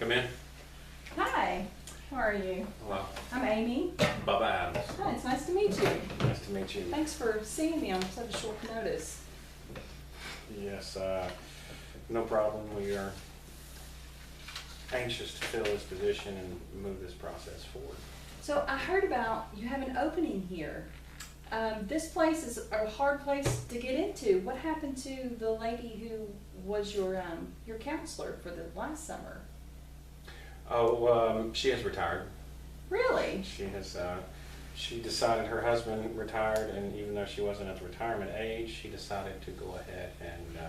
come in? Hi, how are you? Hello. I'm Amy. Bubba Adams. Hi, it's nice to meet you. Nice to meet you. Thanks for seeing me on such short notice. Yes, no problem. We are anxious to fill this position and move this process forward. So I heard about you have an opening here. This place is a hard place to get into. What happened to the lady who was your counselor for the last summer? Oh, she has retired. Really? She decided her husband retired, and even though she wasn't at the retirement age, she decided to go ahead and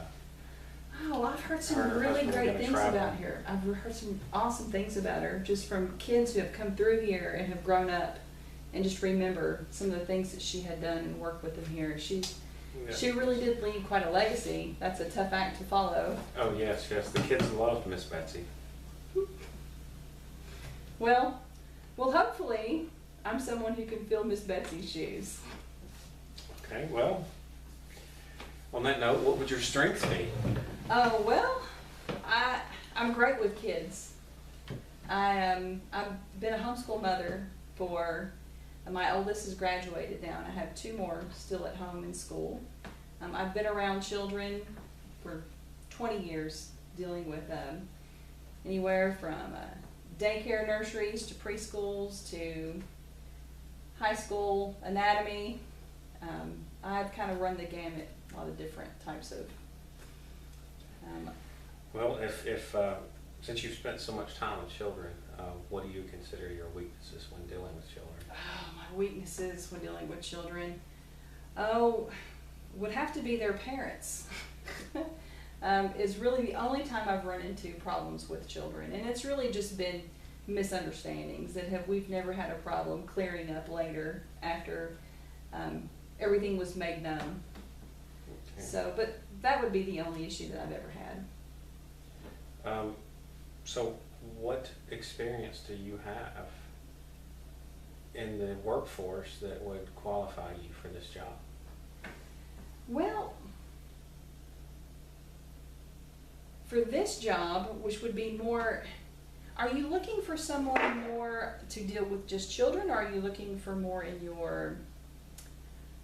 Oh, I've heard some Her really husband's great gonna things travel. about her. I've heard some awesome things about her, just from kids who have come through here and have grown up and just remember some of the things that she had done and worked with them here. She really did leave quite a legacy. That's a tough act to follow. Oh, yes, yes. The kids loved Miss Betsy. Well, hopefully I'm someone who can fill Miss Betsy's shoes. Okay, well, on that note, what would your strengths be? Oh, well, I'm great with kids. I've been a homeschool mother for, my oldest has graduated now, and I have two more still at home in school. I've been around children for 20 years, dealing with anywhere from daycare nurseries to preschools to high school anatomy. I've kind of run the gamut, a lot of different types of. Well, if since you've spent so much time with children, what do you consider your weaknesses when dealing with children? Oh, my weaknesses when dealing with children. Oh, would have to be their parents. Is really the only time I've run into problems with children, and it's really just been misunderstandings that we've never had a problem clearing up later after everything was made known. Okay. So, but that would be the only issue that I've ever had. So what experience do you have in the workforce that would qualify you for this job? Well, for this job, which would be more, are you looking for someone more to deal with just children, or are you looking for more in your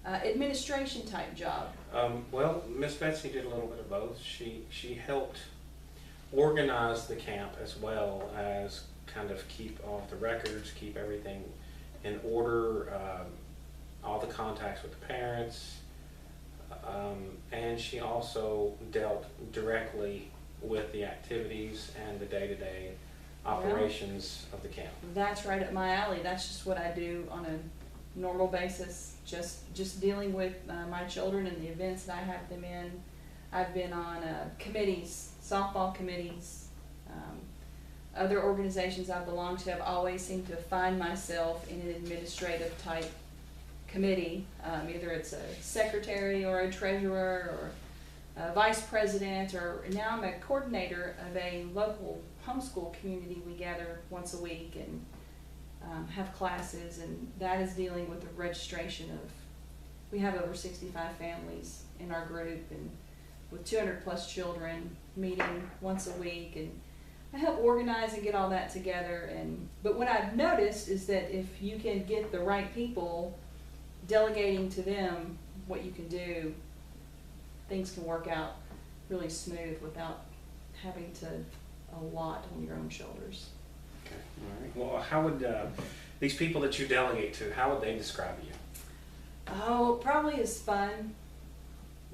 administration type job? Well, Miss Betsy did a little bit of both. She helped organize the camp as well as kind of keep all the records, keep everything in order, all the contacts with the parents, and she also dealt directly with the activities and the day-to-day operations of the camp. That's right up my alley. That's just what I do on a normal basis. Just dealing with my children and the events that I have them in. I've been on committees, softball committees, other organizations I belong to. I've always seemed to find myself in an administrative type committee. Either it's a secretary or a treasurer or a vice president, or now I'm a coordinator of a local homeschool community. We gather once a week and have classes, and that is dealing with the registration of, we have over 65 families in our group, and with 200 plus children, meeting once a week, and I help organize and get all that together. But what I've noticed is that if you can get the right people, delegating to them what you can do, things can work out really smooth without having to a lot on your own shoulders. Okay, all right. Well, how would these people that you delegate to, how would they describe you? Oh, probably is fun.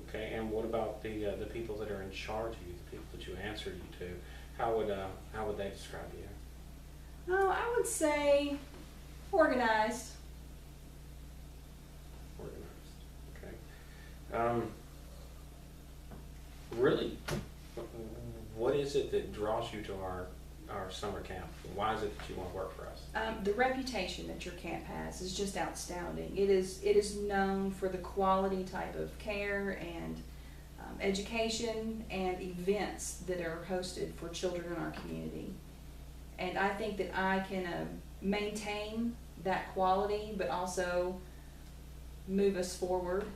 Okay, and what about the people that are in charge of you, the people that you answer to? How would they describe you? Oh, I would say organized. Organized. Okay. Really, what is it that draws you to our summer camp? Why is it that you want to work for us? The reputation that your camp has is just outstanding. It is known for the quality type of care and education and events that are hosted for children in our community. And I think that I can maintain that quality, but also move us forward.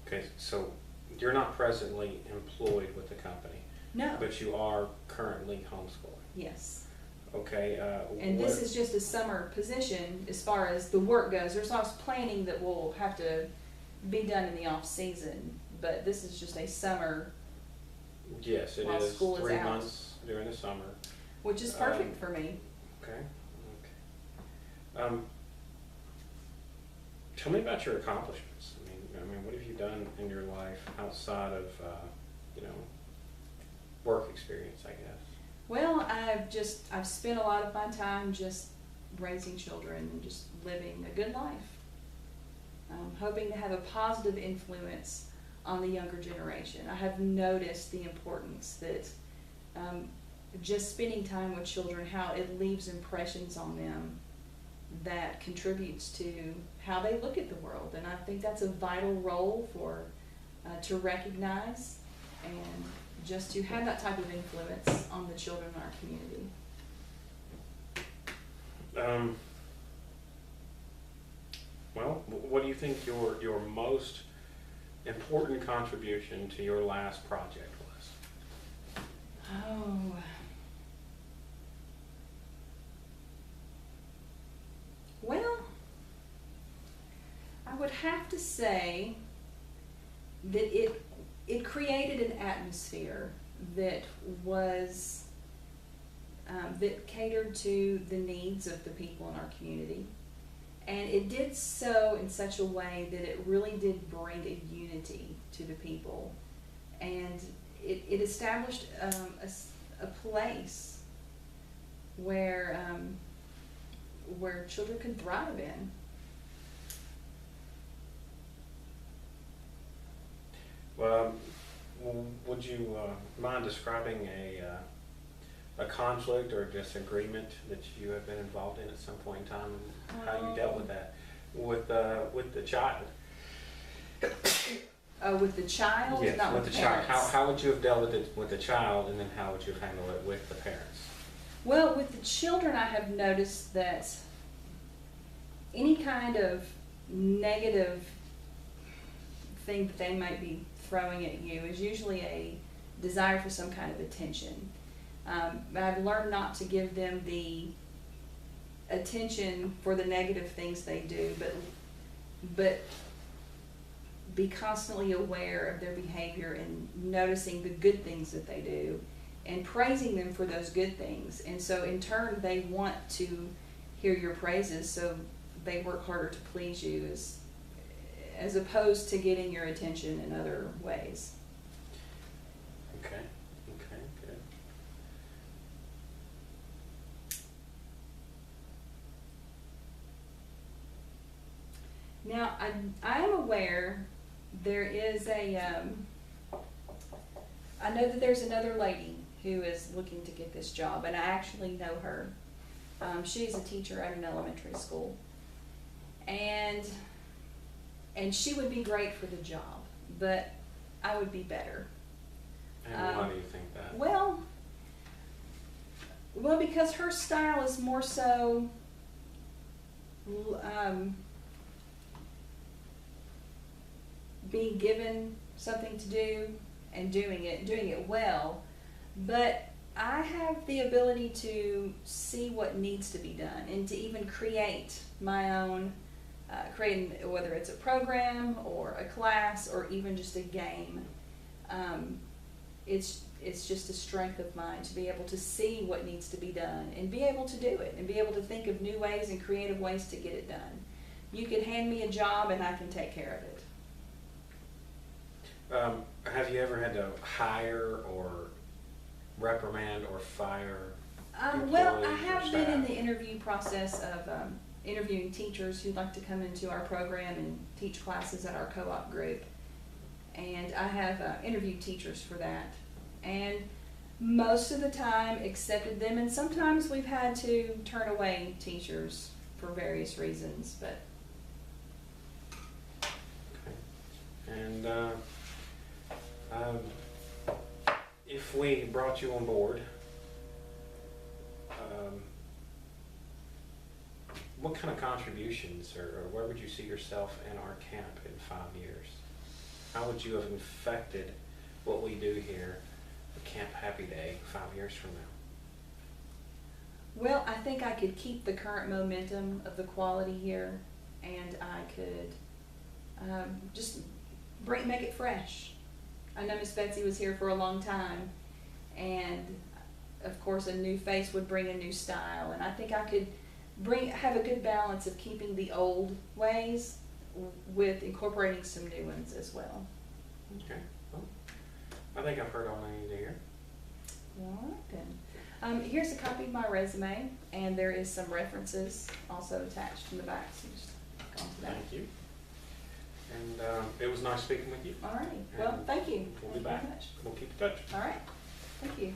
Okay, so you're not presently employed with the company. No. But you are currently homeschooling. Yes. Okay. And this is just a summer position as far as the work goes. There's lots of planning that will have to be done in the off season, but this is just a summer, Yes, it while is school is 3 out. months during the summer. which is perfect for me. Okay. Okay. Tell me about your accomplishments. I mean, what have you done in your life outside of, you know, work experience, I guess? Well, I've spent a lot of my time just raising children and just living a good life. Hoping to have a positive influence on the younger generation. I have noticed the importance that just spending time with children, how it leaves impressions on them that contributes to how they look at the world. And I think that's a vital role for to recognize and just to have that type of influence on the children in our community. Well, what do you think your most important contribution to your last project was? Oh. Well, I would have to say that it created an atmosphere that was that catered to the needs of the people in our community. And it did so in such a way that it really did bring a unity to the people. And it established a place where children can thrive in. Well, would you mind describing a conflict or a disagreement that you have been involved in at some point in time, and how you dealt with that with the child? With the child, Yes, not with with the the child. parents. How would you have dealt with it with the child, and then how would you have handled it with the parents? Well, with the children, I have noticed that any kind of negative thing that they might be throwing at you is usually a desire for some kind of attention. I've learned not to give them the attention for the negative things they do, but be constantly aware of their behavior and noticing the good things that they do and praising them for those good things. And so in turn, they want to hear your praises, so they work harder to please you as opposed to getting your attention in other ways. Okay. Okay. Good. Now, I am aware there is I know that there's another lady who is looking to get this job, and I actually know her. She's a teacher at an elementary school, and she would be great for the job, but I would be better. And why do you think that? Well, because her style is more so being given something to do and doing it well. But I have the ability to see what needs to be done and to even create my own, whether it's a program or a class or even just a game. It's just a strength of mine to be able to see what needs to be done and be able to do it and be able to think of new ways and creative ways to get it done. You can hand me a job and I can take care of it. Have you ever had to hire or reprimand or fire Well, I employees or have been in staff? the interview process of interviewing teachers who'd like to come into our program and teach classes at our co-op group. And I have interviewed teachers for that. And most of the time accepted them, and sometimes we've had to turn away teachers for various reasons. But Okay. And if we brought you on board, what kind of contributions or where would you see yourself in our camp in 5 years? How would you have infected what we do here, the Camp Happy Day 5 years from now? Well, I think I could keep the current momentum of the quality here, and I could just make it fresh. I know Miss Betsy was here for a long time, and of course a new face would bring a new style, and I think I could have a good balance of keeping the old ways with incorporating some new ones as well. Okay. Well, I think I've heard all I need to hear. All right then. Here's a copy of my resume, and there is some references also attached in the back, so just go on to that. Thank you. And it was nice speaking with you. All right. Well, And thank you. We'll Thank be you back. very much. We'll keep in touch. All right. Thank you.